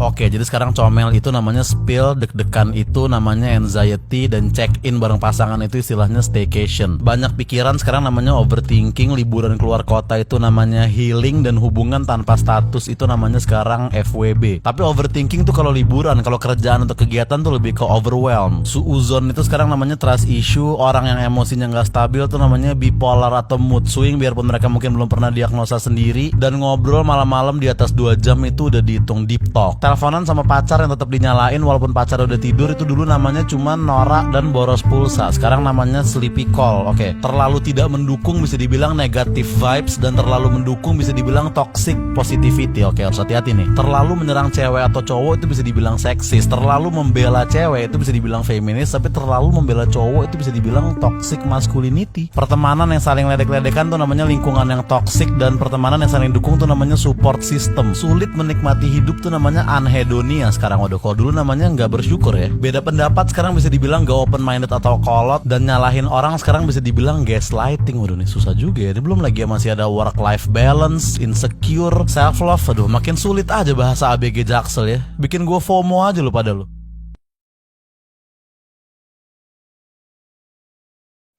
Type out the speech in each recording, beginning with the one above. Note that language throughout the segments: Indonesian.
Oke, jadi sekarang comel itu namanya spill, deg-degan itu namanya anxiety, dan check-in bareng pasangan itu istilahnya staycation. Banyak pikiran sekarang namanya overthinking, liburan keluar kota itu namanya healing, dan hubungan tanpa status itu namanya sekarang FWB. Tapi overthinking tuh kalau liburan, kalau kerjaan atau kegiatan tuh lebih ke overwhelm. Suuzon itu sekarang namanya trust issue, orang yang emosinya nggak stabil tuh namanya bipolar atau mood swing, biarpun mereka mungkin belum pernah diagnosa sendiri. Dan ngobrol malam-malam di atas 2 jam itu udah dihitung deep talk. Teleponan sama pacar yang tetap dinyalain walaupun pacar udah tidur itu dulu namanya cuma norak dan boros pulsa. Sekarang namanya sleepy call. Oke, terlalu tidak mendukung bisa dibilang negative vibes, dan terlalu mendukung bisa dibilang toxic positivity. Oke, harus hati-hati nih. Terlalu menyerang cewek atau cowok itu bisa dibilang seksis. Terlalu membela cewek itu bisa dibilang feminis, tapi terlalu membela cowok itu bisa dibilang toxic masculinity. Pertemanan yang saling ledek-ledekan tuh namanya lingkungan yang toxic, dan pertemanan yang saling dukung tuh namanya support system. Sulit menikmati hidup tuh namanya anhedonia sekarang. Waduh, kalau dulu namanya nggak bersyukur ya. Beda pendapat sekarang bisa dibilang gak open minded atau kolot, dan nyalahin orang sekarang bisa dibilang gaslighting. Waduh, nih susah juga ya. Ini belum lagi masih ada work life balance, insecure, self love. Aduh, makin sulit aja bahasa ABG Jaksel ya. Bikin gue FOMO aja lu pada lu.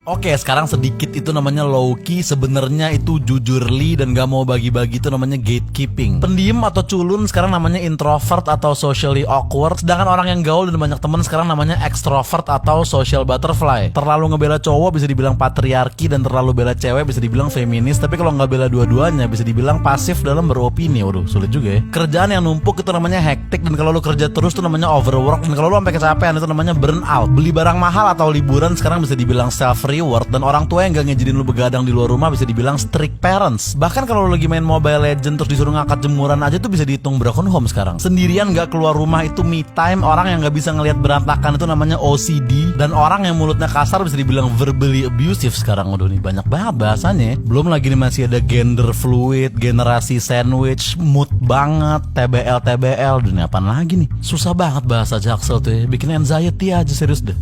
Oke, sekarang sedikit itu namanya low key, sebenarnya itu jujurly dan gak mau bagi-bagi itu namanya gatekeeping. Pendiam atau culun sekarang namanya introvert atau socially awkward, sedangkan orang yang gaul dan banyak teman sekarang namanya extrovert atau social butterfly. Terlalu ngebela cowok bisa dibilang patriarki, dan terlalu bela cewek bisa dibilang feminis, tapi kalau nggak bela dua-duanya bisa dibilang pasif dalam beropini. Waduh, sulit juga ya. Kerjaan yang numpuk itu namanya hektik, dan kalau lu kerja terus itu namanya overwork, dan kalau lu sampai kecapean itu namanya burnout. Beli barang mahal atau liburan sekarang bisa dibilang self reward, dan orang tua yang gak ngejadiin lu begadang di luar rumah bisa dibilang strict parents. Bahkan kalau lu lagi main Mobile Legend terus disuruh ngangkat jemuran aja tuh bisa dihitung broken home sekarang. Sendirian gak keluar rumah itu me time. Orang yang gak bisa ngelihat berantakan itu namanya OCD, dan orang yang mulutnya kasar bisa dibilang verbally abusive sekarang. Waduh, nih banyak banget bahasanya. Belum lagi nih masih ada gender fluid, generasi sandwich, mood banget, TBL. Dunia apaan lagi nih? Susah banget bahasa Jaksel tuh ya. Bikin anxiety aja, serius deh.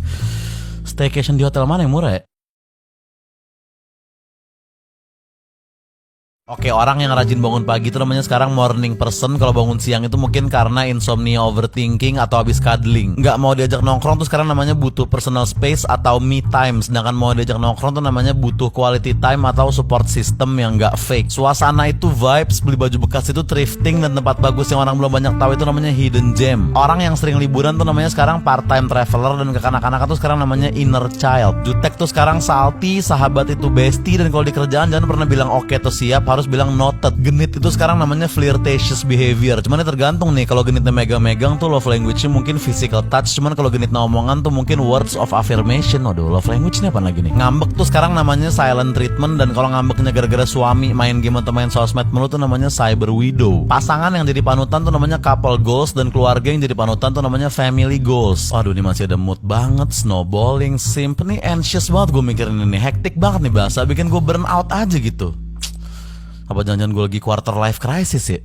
Staycation di hotel mana yang murah ya? Oke, orang yang rajin bangun pagi itu namanya sekarang morning person. Kalau bangun siang itu mungkin karena insomnia, overthinking, atau habis cuddling. Nggak mau diajak nongkrong tuh sekarang namanya butuh personal space atau me time. Sedangkan mau diajak nongkrong tuh namanya butuh quality time atau support system yang nggak fake. Suasana itu vibes, beli baju bekas itu thrifting, dan tempat bagus yang orang belum banyak tahu itu namanya hidden gem. Orang yang sering liburan tuh namanya sekarang part time traveler, dan kekanak-kanakan tuh sekarang namanya inner child. Jutek tuh sekarang salty, sahabat itu bestie, dan kalau di kerjaan jangan pernah bilang oke tuh siap, harus bilang noted. Genit itu sekarang namanya flirtatious behavior. Cuman ya tergantung nih, kalau genitnya megang-megang tuh love language-nya mungkin physical touch, cuman kalau genitnya omongan tuh mungkin words of affirmation. Waduh, love language-nya apa lagi nih? Ngambek tuh sekarang namanya silent treatment, dan kalau ngambeknya gara-gara suami main game atau main sosmed mulu tuh namanya cyber widow. Pasangan yang jadi panutan tuh namanya couple goals, dan keluarga yang jadi panutan tuh namanya family goals. Waduh, ini masih ada mood banget, snowballing, simp nih, anxious banget gue mikirin ini. Hektik banget nih bahasa, bikin gue burn out aja gitu. Apa jangan-jangan gue lagi quarter life crisis ya?